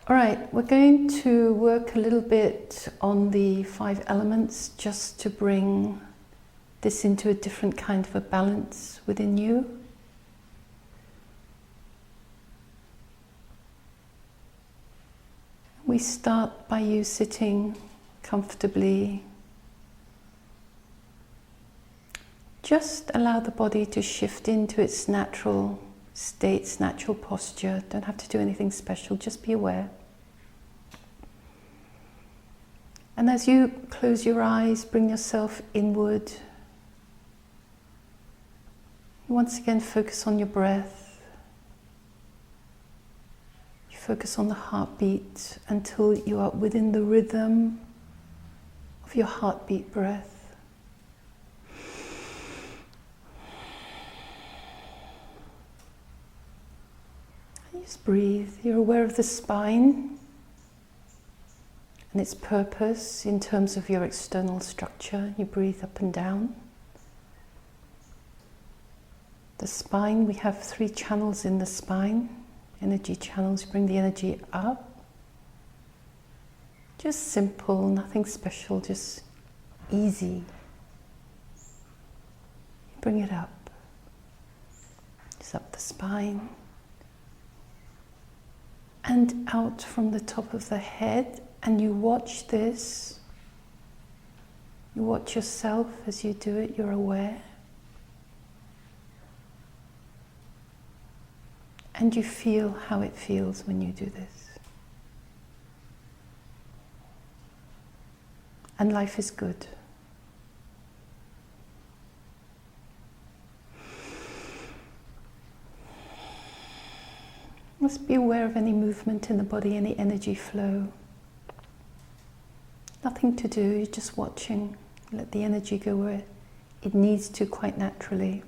All right, we're going to work a little bit on the 5 elements just to bring this into a different kind of a balance within you. We start by you sitting comfortably. Just allow the body to shift into its natural state, its natural posture. Don't have to do anything special, just be aware. And as you close your eyes, bring yourself inward. Once again, focus on your breath. You focus on the heartbeat until you are within the rhythm of your heartbeat breath. Just breathe. You're aware of the spine and its purpose in terms of your external structure. You breathe up and down. The spine, we have 3 channels in the spine, energy channels. Bring the energy up. Just simple, nothing special, just easy. Bring it up. Just up the spine. And out from the top of the head. And you watch this. You watch yourself as you do it, you're aware. And you feel how it feels when you do this. And life is good. Just be aware of any movement in the body, any energy flow. Nothing to do, you're just watching. Let the energy go where it needs to quite naturally.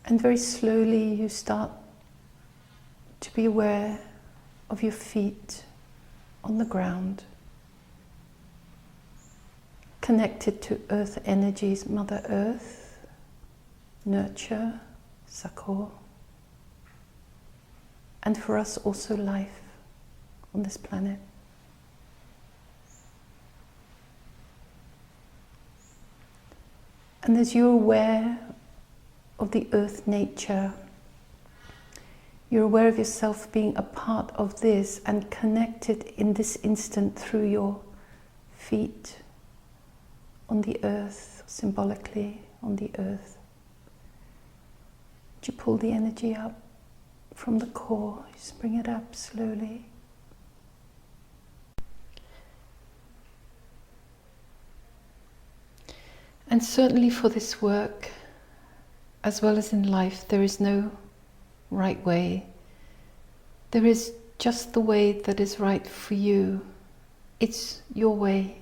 And very slowly you start to be aware of your feet on the ground, connected to earth energies, Mother Earth, nurture, succor, and for us also life on this planet. And as you're aware of the earth nature, you're aware of yourself being a part of this and connected in this instant through your feet on the earth, symbolically on the earth. Would you pull the energy up from the core? Just bring it up slowly. And certainly for this work, as well as in life, there is no right way. There is just the way that is right for you. It's your way,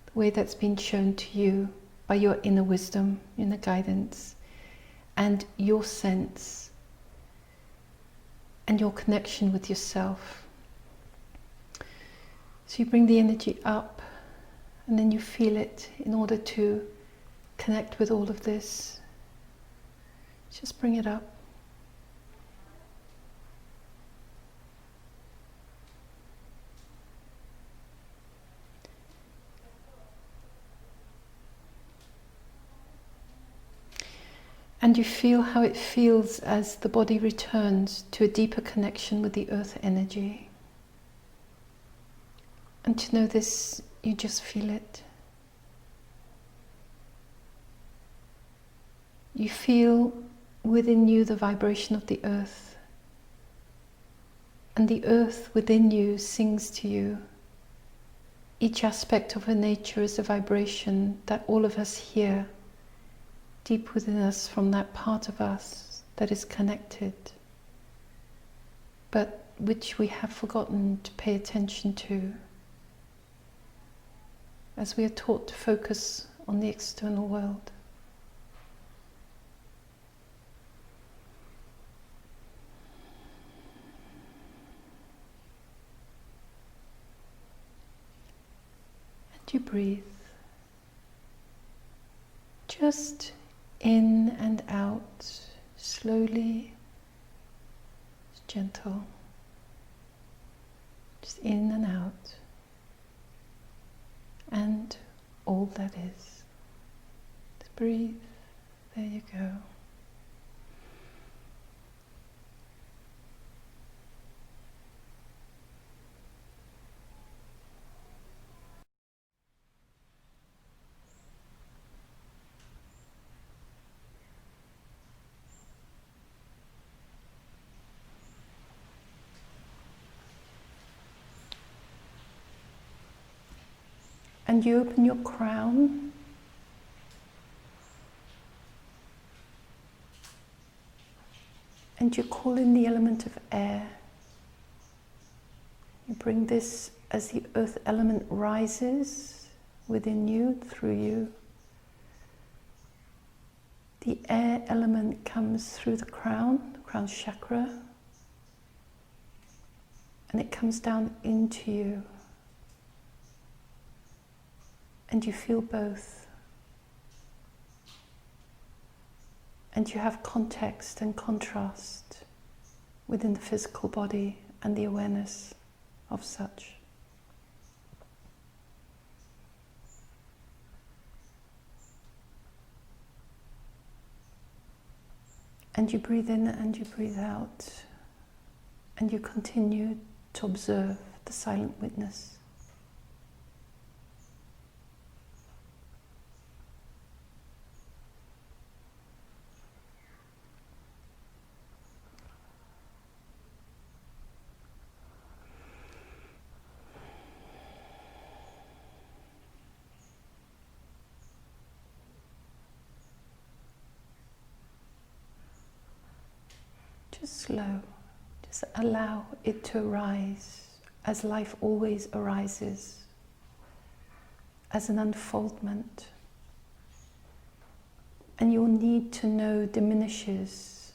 the way that's been shown to you by your inner wisdom, inner guidance, and your sense, and your connection with yourself. So you bring the energy up, and then you feel it in order to connect with all of this. Just bring it up. And you feel how it feels as the body returns to a deeper connection with the earth energy. And to know this, you just feel it. You feel within you the vibration of the earth. And the earth within you sings to you. Each aspect of her nature is a vibration that all of us hear deep within us from that part of us that is connected, but which we have forgotten to pay attention to, as we are taught to focus on the external world. And you breathe. Just in and out, slowly, gentle. Just in and out. And all that is. Just breathe. There you go. And you open your crown. And you call in the element of air. You bring this as the earth element rises within you, through you. The air element comes through the crown chakra, and it comes down into you. And you feel both. And you have context and contrast within the physical body and the awareness of such. And you breathe in and you breathe out, and you continue to observe the silent witness. Just slow, just allow it to arise as life always arises, as an unfoldment. And your need to know diminishes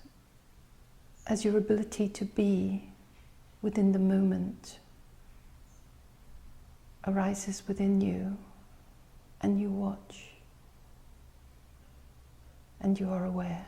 as your ability to be within the moment arises within you, and you watch, and you are aware.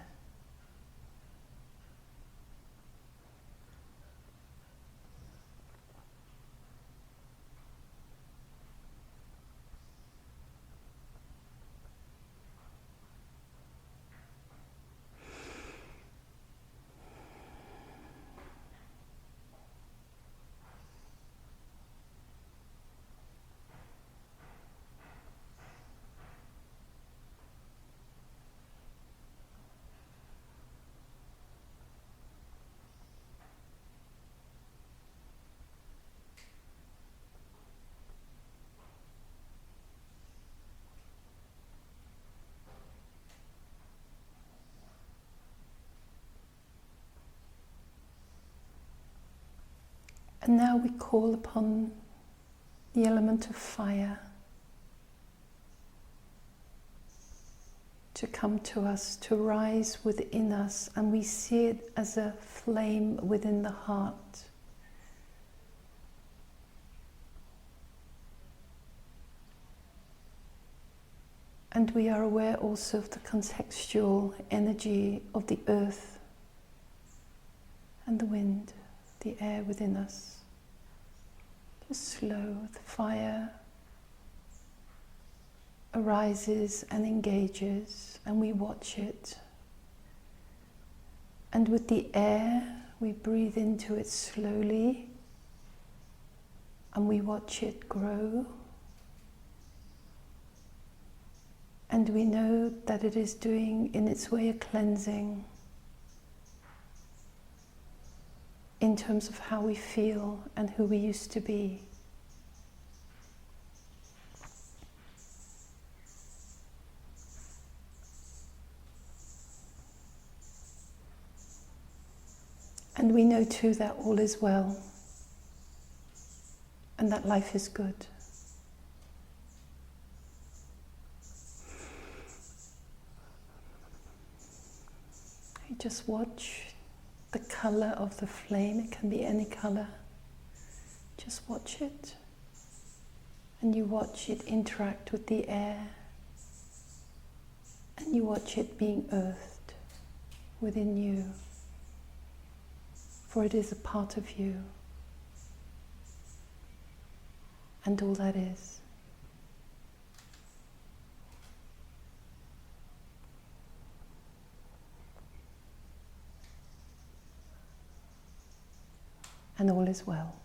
And now we call upon the element of fire to come to us, to rise within us, and we see it as a flame within the heart. And we are aware also of the contextual energy of the earth and the wind, the air within us. Just slow, the fire arises and engages, and we watch it. And with the air, we breathe into it slowly, and we watch it grow. And we know that it is doing in its way a cleansing in terms of how we feel and who we used to be. And we know too that all is well and that life is good. You just watch the color of the flame. It can be any color. Just watch it. And you watch it interact with the air. And you watch it being earthed within you, for it is a part of you, and all that is. And all is well.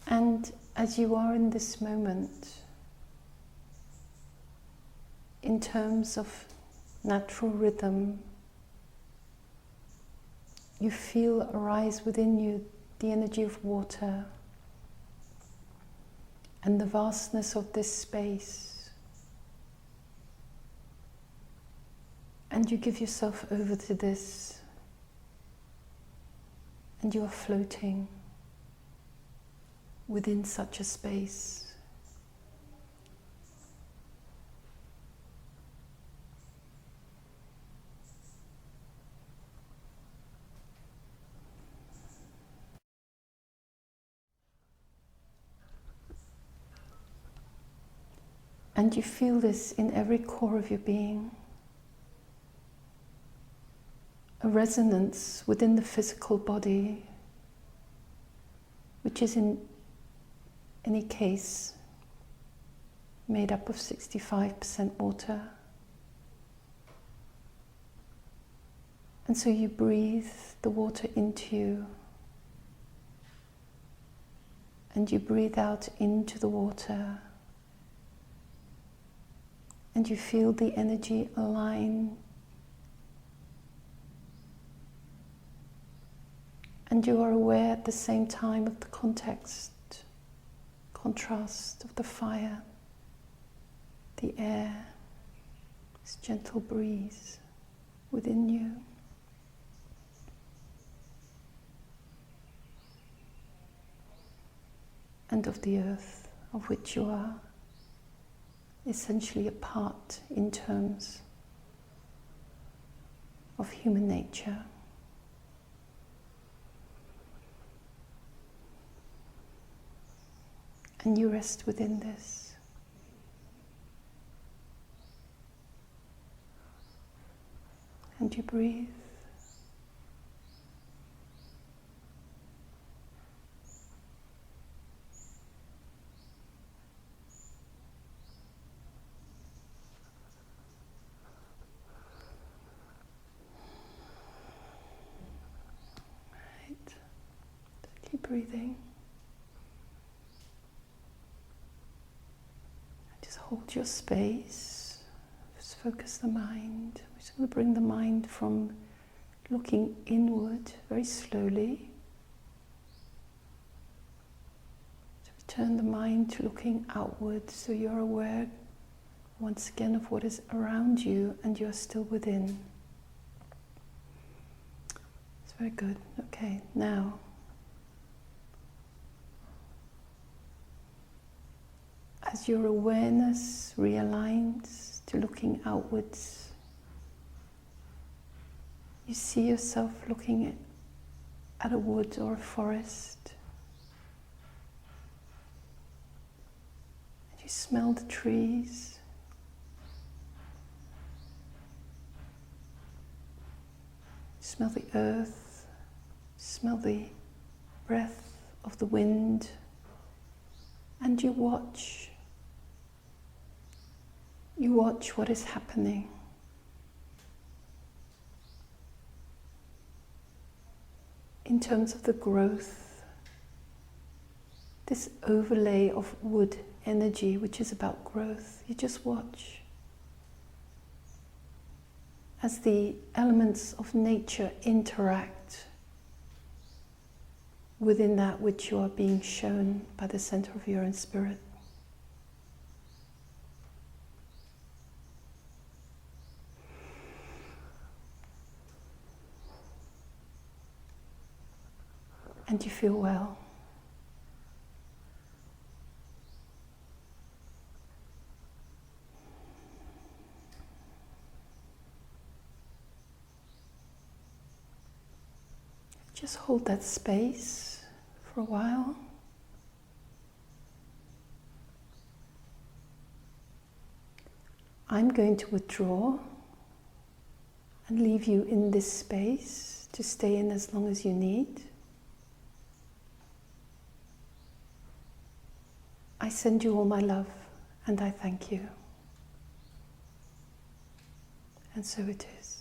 And as you are in this moment, in terms of natural rhythm, you feel arise within you the energy of water and the vastness of this space. And you give yourself over to this, and you are floating within such a space. And you feel this in every core of your being, a resonance within the physical body, which is in any case made up of 65% water. And so you breathe the water into you, and you breathe out into the water, and you feel the energy align, and you are aware at the same time of the contrast of the fire, the air, this gentle breeze within you. And of the earth, of which you are essentially a part in terms of human nature. And you rest within this. And you breathe. Right. Keep breathing. Just hold your space. Just focus the mind. We're just going to bring the mind from looking inward very slowly. To turn the mind to looking outward, so you're aware once again of what is around you and you're still within. It's very good. Okay, now as your awareness realigns to looking outwards, you see yourself looking at a wood or a forest. And you smell the trees. You smell the earth. You smell the breath of the wind. And you watch. You watch what is happening. In terms of the growth, this overlay of wood energy, which is about growth, you just watch as the elements of nature interact within that which you are being shown by the center of your own spirit. And you feel well. Just hold that space for a while. I'm going to withdraw and leave you in this space to stay in as long as you need. I send you all my love and I thank you. And so it is.